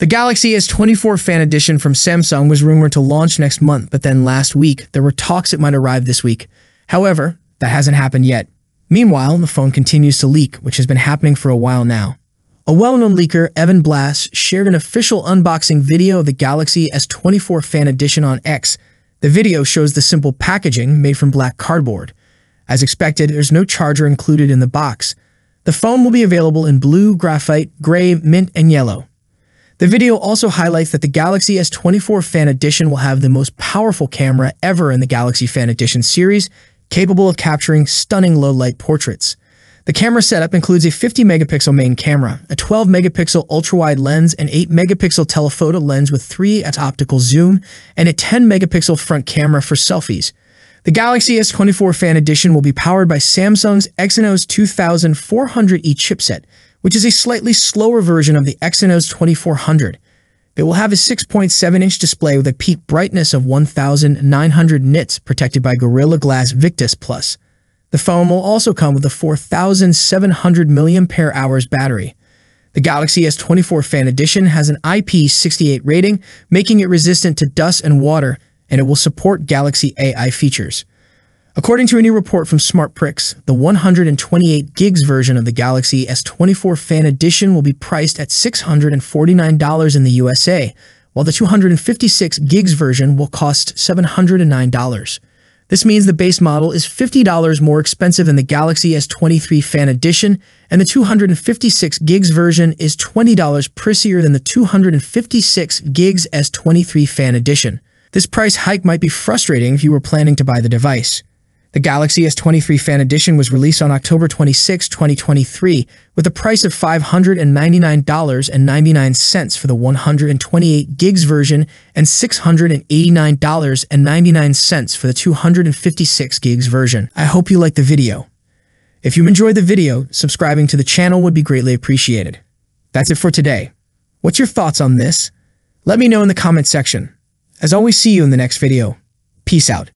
The Galaxy S24 Fan Edition from Samsung was rumored to launch next month, but then last week, there were talks it might arrive this week. However, that hasn't happened yet. Meanwhile, the phone continues to leak, which has been happening for a while now. A well-known leaker, Evan Blass, shared an official unboxing video of the Galaxy S24 Fan Edition on X. The video shows the simple packaging made from black cardboard. As expected, there's no charger included in the box. The phone will be available in blue, graphite, gray, mint, and yellow. The video also highlights that the Galaxy S24 Fan Edition will have the most powerful camera ever in the Galaxy Fan Edition series, capable of capturing stunning low-light portraits. The camera setup includes a 50-megapixel main camera, a 12-megapixel ultra-wide lens, an 8-megapixel telephoto lens with 3x optical zoom, and a 10-megapixel front camera for selfies. The Galaxy S24 Fan Edition will be powered by Samsung's Exynos 2400E chipset, which is a slightly slower version of the Exynos 2400. It will have a 6.7-inch display with a peak brightness of 1900 nits protected by Gorilla Glass Victus Plus. The phone will also come with a 4700 mAh battery. The Galaxy S24 Fan Edition has an IP68 rating, making it resistant to dust and water, and it will support Galaxy AI features. According to a new report from SmartPrix, the 128 gigs version of the Galaxy S24 Fan Edition will be priced at $649 in the USA, while the 256 gigs version will cost $709. This means the base model is $50 more expensive than the Galaxy S23 Fan Edition, and the 256 gigs version is $20 pricier than the 256 gigs S23 Fan Edition. This price hike might be frustrating if you were planning to buy the device. The Galaxy S23 Fan Edition was released on October 26, 2023, with a price of $599.99 for the 128 gigs version and $689.99 for the 256 gigs version. I hope you liked the video. If you enjoyed the video, subscribing to the channel would be greatly appreciated. That's it for today. What's your thoughts on this? Let me know in the comment section. As always, see you in the next video. Peace out.